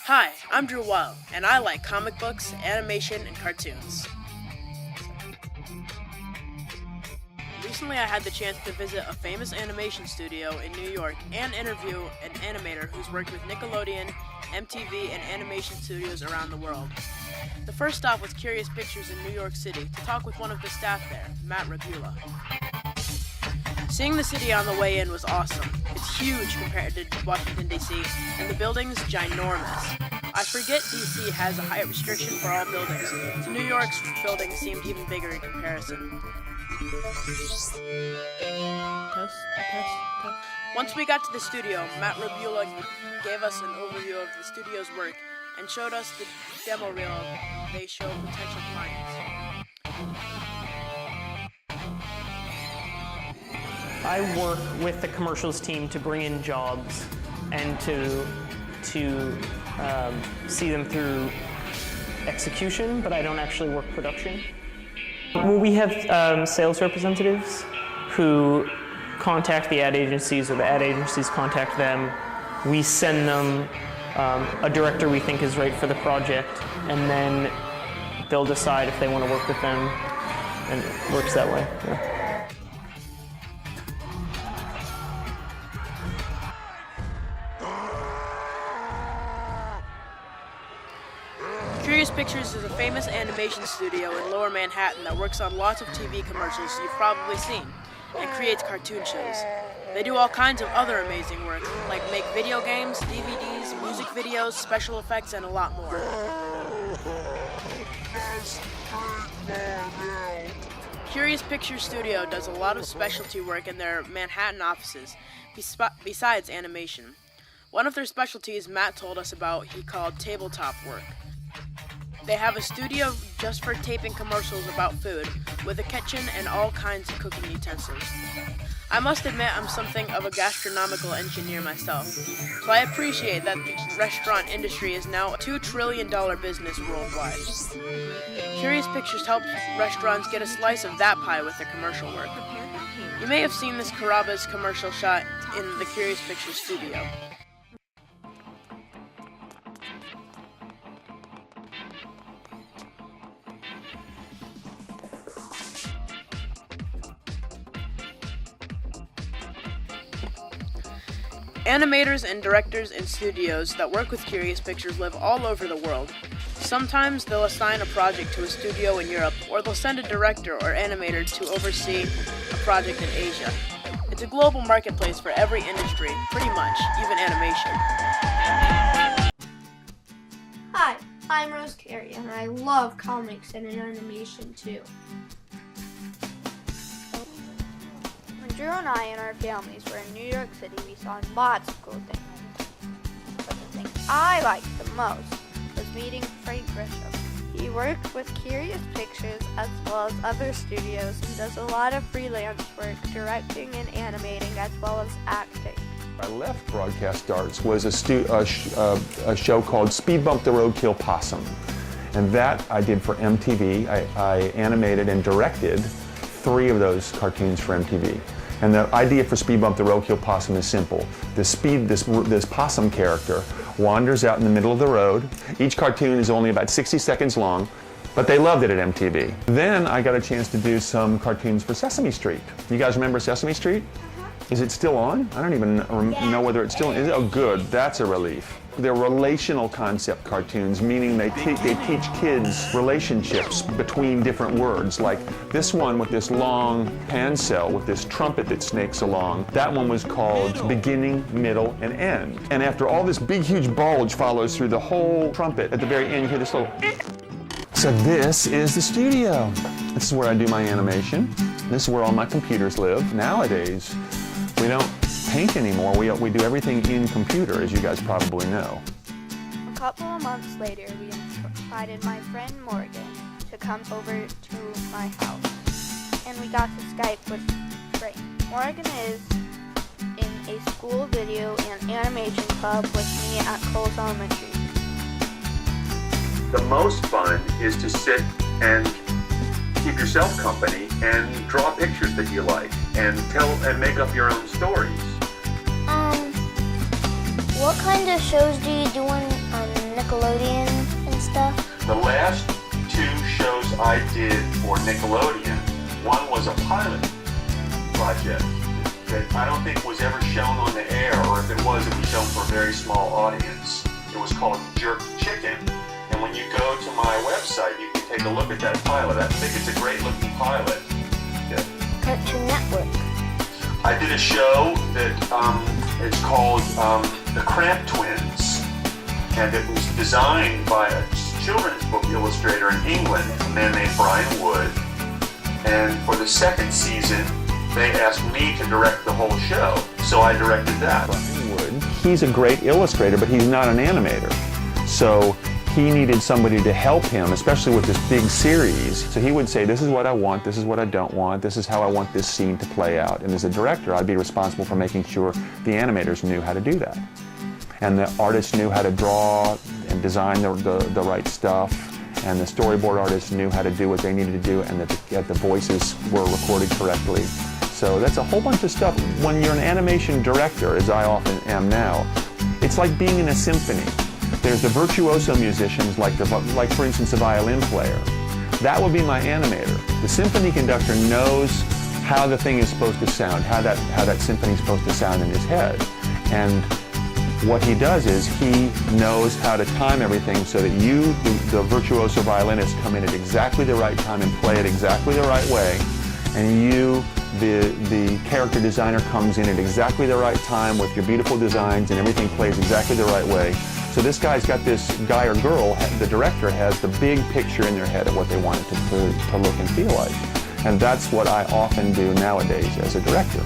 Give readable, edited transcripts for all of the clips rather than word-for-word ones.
Hi, I'm Drew Weil, and I like comic books, animation, and cartoons. Recently, I had the chance to visit a famous animation studio in New York and interview an animator who's worked with Nickelodeon, MTV, and animation studios around the world. The first stop was Curious Pictures in New York City to talk with one of the staff there, Matt Rabula. Seeing the city on the way in was awesome. It's huge compared to Washington, D.C., and the building's ginormous. I forget D.C. has a height restriction for all buildings, so New York's building seemed even bigger in comparison. Once we got to the studio, Matt Rabula gave us an overview of the studio's work and showed us the demo reel they show potential clients. I work with the commercials team to bring in jobs and to see them through execution, but I don't actually work production. Well, we have sales representatives who contact the ad agencies, or the ad agencies contact them. We send them a director we think is right for the project, and then they'll decide if they want to work with them, and it works that way. Yeah. Curious Pictures is a famous animation studio in Lower Manhattan that works on lots of TV commercials you've probably seen, and creates cartoon shows. They do all kinds of other amazing work, like make video games, DVDs, music videos, special effects, and a lot more. Curious Pictures Studio does a lot of specialty work in their Manhattan offices, besides animation. One of their specialties Matt told us about he called tabletop work. They have a studio just for taping commercials about food, with a kitchen and all kinds of cooking utensils. I must admit I'm something of a gastronomical engineer myself, so I appreciate that the restaurant industry is now a $2 trillion business worldwide. Curious Pictures helps restaurants get a slice of that pie with their commercial work. You may have seen this Carrabba's commercial shot in the Curious Pictures studio. Animators and directors in studios that work with Curious Pictures live all over the world. Sometimes they'll assign a project to a studio in Europe, or they'll send a director or animator to oversee a project in Asia. It's a global marketplace for every industry, pretty much, even animation. Hi, I'm Rose Carey, and I love comics and animation too. When Drew and I and our families were in New York City, we saw lots of cool things. But the thing I liked the most was meeting Frank Grisham. He works with Curious Pictures as well as other studios and does a lot of freelance work directing and animating as well as acting. I left Broadcast Arts was a show called Speed Bump the Roadkill Possum. And that I did for MTV. I animated and directed 3 of those cartoons for MTV. And the idea for Speed Bump the Roadkill Possum is simple. This possum character wanders out in the middle of the road. Each cartoon is only about 60 seconds long, but they loved it at MTV. Then I got a chance to do some cartoons for Sesame Street. You guys remember Sesame Street? Is it still on? I don't even know whether it's still on. Oh, good. That's a relief. They're relational concept cartoons, meaning they teach kids relationships between different words. Like this one with this long pan cell with this trumpet that snakes along. That one was called Beginning, Middle, and End. And after all this big, huge bulge follows through the whole trumpet, at the very end you hear this little. So this is the studio. This is where I do my animation. This is where all my computers live. Nowadays, we don't paint anymore. We do everything in computer, as you guys probably know. A couple of months later, we invited my friend Morgan to come over to my house, and we got to Skype with Frank. Morgan is in a school video and animation club with me at Coles Elementary. The most fun is to sit and keep yourself company and draw pictures that you like and tell and make up your own stories. What kind of shows do you do on Nickelodeon and stuff? The last 2 shows I did for Nickelodeon, one was a pilot project that I don't think was ever shown on the air, or if it was shown for a very small audience. It was called Jerk Chicken. And when you go to my website, you can take a look at that pilot. I think it's a great looking pilot. Yeah. Cartoon Network. I did a show that it's called The Cramp Twins, and it was designed by a children's book illustrator in England, a man named Brian Wood. And for the second season, they asked me to direct the whole show, so I directed that. Brian Wood, he's a great illustrator, but he's not an animator. So he needed somebody to help him, especially with this big series. So he would say, this is what I want, this is what I don't want, this is how I want this scene to play out. And as a director, I'd be responsible for making sure the animators knew how to do that. And the artists knew how to draw and design the right stuff. And the storyboard artists knew how to do what they needed to do, and that the voices were recorded correctly. So that's a whole bunch of stuff. When you're an animation director, as I often am now, it's like being in a symphony. There's the virtuoso musicians, like for instance, a violin player. That would be my animator. The symphony conductor knows how the thing is supposed to sound, how that symphony is supposed to sound in his head. And what he does is he knows how to time everything so that you, the virtuoso violinist, come in at exactly the right time and play it exactly the right way. And you, the character designer, comes in at exactly the right time with your beautiful designs, and everything plays exactly the right way. So this guy's got this guy or girl, the director has the big picture in their head of what they want it to look and feel like. And that's what I often do nowadays as a director.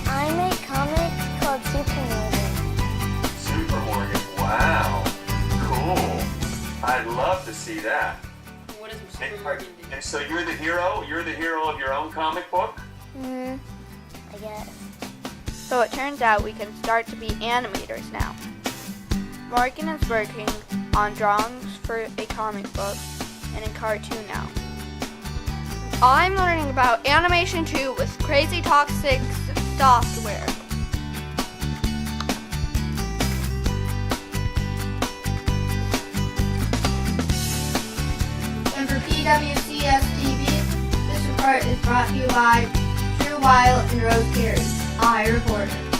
I make comics called Super Morgan. Super Morgan, wow, cool. I'd love to see that. What does Super Morgan do? And so you're the hero? You're the hero of your own comic book? I guess. So it turns out we can start to be animators now. Morgan is working on drawings for a comic book and a cartoon now. I'm learning about animation too with Crazy Toxic software. And for PWCS TV, this report is brought to you by Weil and Carey. I reported.